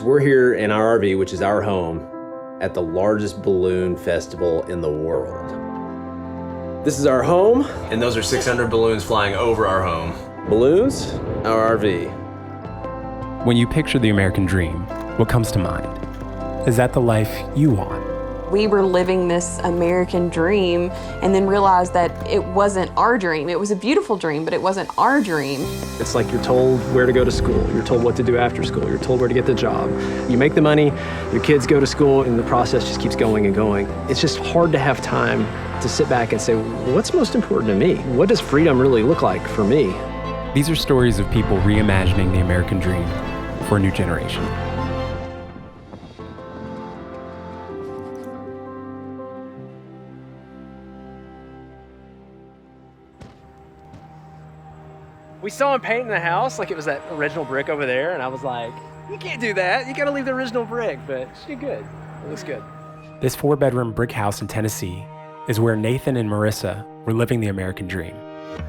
So we're here in our RV, which is our home, at the largest balloon festival in the world. This is our home, and those are 600 balloons flying over our home. Balloons, our RV. When you picture the American dream, what comes to mind? Is that the life you want? We were living this American dream and then realized that it wasn't our dream. It was a beautiful dream, but it wasn't our dream. It's like you're told where to go to school. You're told what to do after school. You're told where to get the job. You make the money, your kids go to school, and the process just keeps going and going. It's just hard to have time to sit back and say, what's most important to me? What does freedom really look like for me? These are stories of people reimagining the American dream for a new generation. We saw him painting the house like it was that original brick over there, and I was like, you can't do that. You gotta leave the original brick, but she did good. It looks good. This 4-bedroom brick house in Tennessee is where Nathan and Marissa were living the American dream.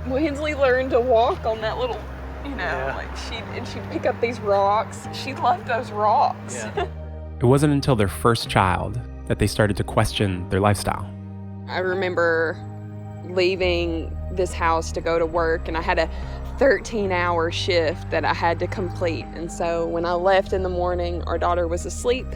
Winsley learned to walk on that little, like she'd pick up these rocks. She loved those rocks. Yeah. It wasn't until their first child that they started to question their lifestyle. I remember leaving this house to go to work, and I had a 13-hour shift that I had to complete. And so when I left in the morning, our daughter was asleep,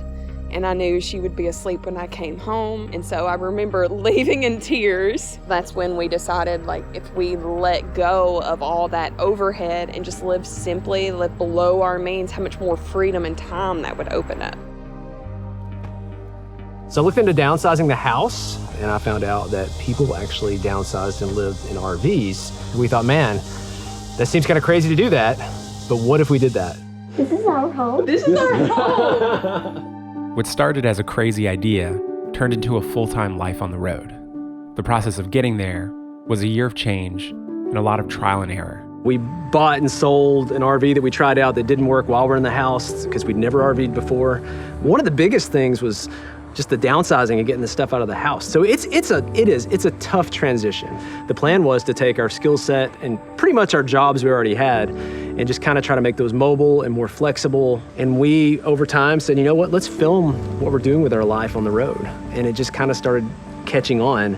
and I knew she would be asleep when I came home. And so I remember leaving in tears. That's when we decided, like, if we let go of all that overhead and just live simply, live below our means, how much more freedom and time that would open up. So I looked into downsizing the house, and I found out that people actually downsized and lived in RVs. We thought, man, that seems kind of crazy to do that, but what if we did that? This is our home. This is our home. What started as a crazy idea turned into a full-time life on the road. The process of getting there was a year of change and a lot of trial and error. We bought and sold an RV that we tried out that didn't work while we're in the house because we'd never RV'd before. One of the biggest things was just the downsizing and getting the stuff out of the house. So it's a tough transition. The plan was to take our skill set and pretty much our jobs we already had and just kind of try to make those mobile and more flexible. And we, over time, said, you know what, let's film what we're doing with our life on the road. And it just kind of started catching on.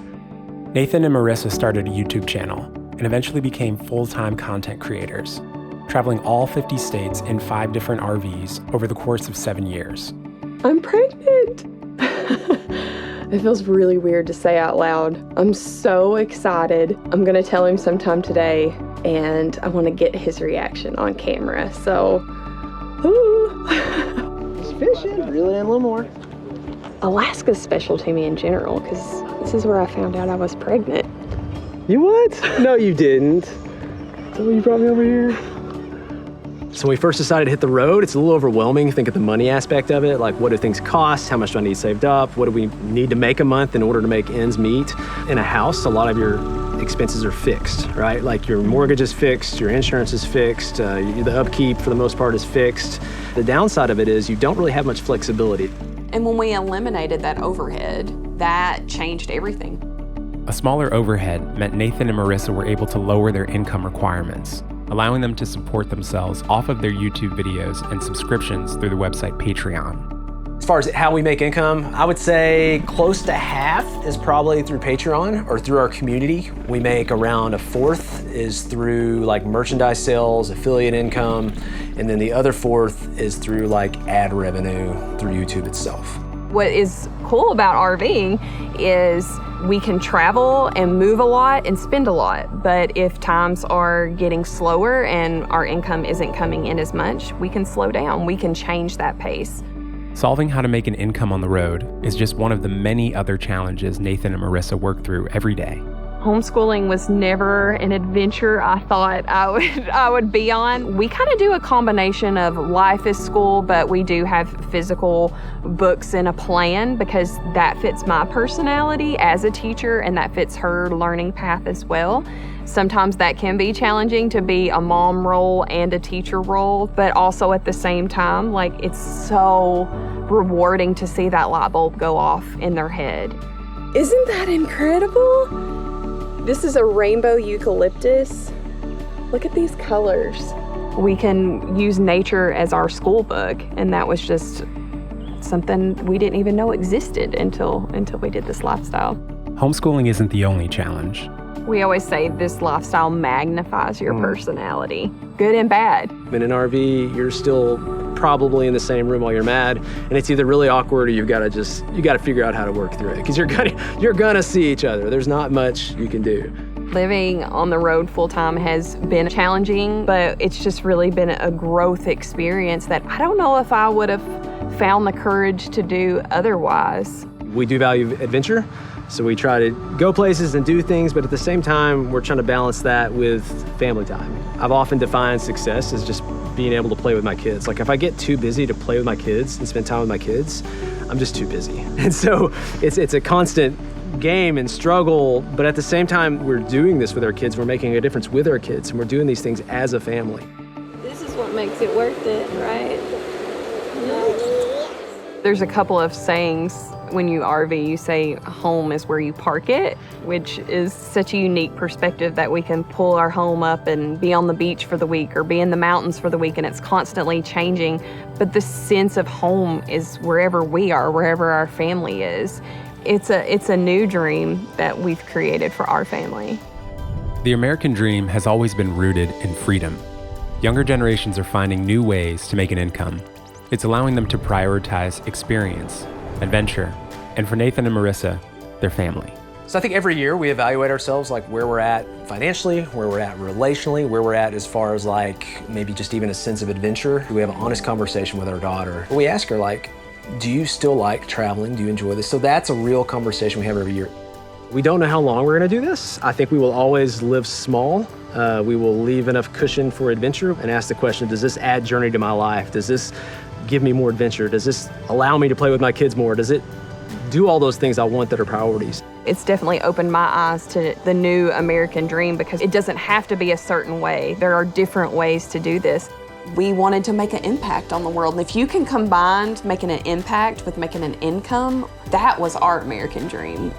Nathan and Marissa started a YouTube channel and eventually became full-time content creators, traveling all 50 states in 5 different RVs over the course of 7 years. I'm pregnant. It feels really weird to say out loud. I'm so excited. I'm gonna tell him sometime today, and I wanna get his reaction on camera, so, Just fishing, reel in a little more. Alaska's special to me in general, because this is where I found out I was pregnant. You what? No, you didn't. So you brought me over here? So when we first decided to hit the road, it's a little overwhelming. Think of the money aspect of it. Like, what do things cost? How much do I need saved up? What do we need to make a month in order to make ends meet? In a house, a lot of your expenses are fixed, right? Like your mortgage is fixed, your insurance is fixed, the upkeep for the most part is fixed. The downside of it is you don't really have much flexibility. And when we eliminated that overhead, that changed everything. A smaller overhead meant Nathan and Marissa were able to lower their income requirements, allowing them to support themselves off of their YouTube videos and subscriptions through the website Patreon. As far as how we make income, I would say close to half is probably through Patreon or through our community. We make around 1/4 is through like merchandise sales, affiliate income, and then the other 1/4 is through like ad revenue through YouTube itself. What is cool about RVing is we can travel and move a lot and spend a lot, but if times are getting slower and our income isn't coming in as much, we can slow down, we can change that pace. Solving how to make an income on the road is just one of the many other challenges Nathan and Marissa work through every day. Homeschooling was never an adventure I thought I would be on. We kind of do a combination of life as school, but we do have physical books and a plan because that fits my personality as a teacher and that fits her learning path as well. Sometimes that can be challenging to be a mom role and a teacher role, but also at the same time, like it's so rewarding to see that light bulb go off in their head. Isn't that incredible? This is a rainbow eucalyptus. Look at these colors. We can use nature as our school book, and that was just something we didn't even know existed until we did this lifestyle. Homeschooling isn't the only challenge. We always say this lifestyle magnifies your personality, good and bad. In an RV, you're still probably in the same room while you're mad, and it's either really awkward or you got to figure out how to work through it, because you're gonna see each other. There's not much you can do. Living on the road full-time has been challenging, but it's just really been a growth experience that I don't know if I would have found the courage to do otherwise. We do value adventure, so we try to go places and do things, but at the same time, we're trying to balance that with family time. I've often defined success as just being able to play with my kids. Like, if I get too busy to play with my kids and spend time with my kids, I'm just too busy. And so it's a constant game and struggle, but at the same time, we're doing this with our kids. We're making a difference with our kids, and we're doing these things as a family. This is what makes it worth it, right? There's a couple of sayings when you RV. You say home is where you park it, which is such a unique perspective that we can pull our home up and be on the beach for the week or be in the mountains for the week, and it's constantly changing. But the sense of home is wherever we are, wherever our family is. It's a new dream that we've created for our family. The American dream has always been rooted in freedom. Younger generations are finding new ways to make an income. It's allowing them to prioritize experience, adventure, and for Nathan and Marissa, their family. So I think every year we evaluate ourselves, like where we're at financially, where we're at relationally, where we're at as far as like maybe just even a sense of adventure. We have an honest conversation with our daughter. We ask her, like, do you still like traveling? Do you enjoy this? So that's a real conversation we have every year. We don't know how long we're gonna do this. I think we will always live small. We will leave enough cushion for adventure and ask the question, does this add journey to my life? Does this give me more adventure? Does this allow me to play with my kids more? Does it do all those things I want that are priorities? It's definitely opened my eyes to the new American dream, because it doesn't have to be a certain way. There are different ways to do this. We wanted to make an impact on the world. And if you can combine making an impact with making an income, that was our American dream.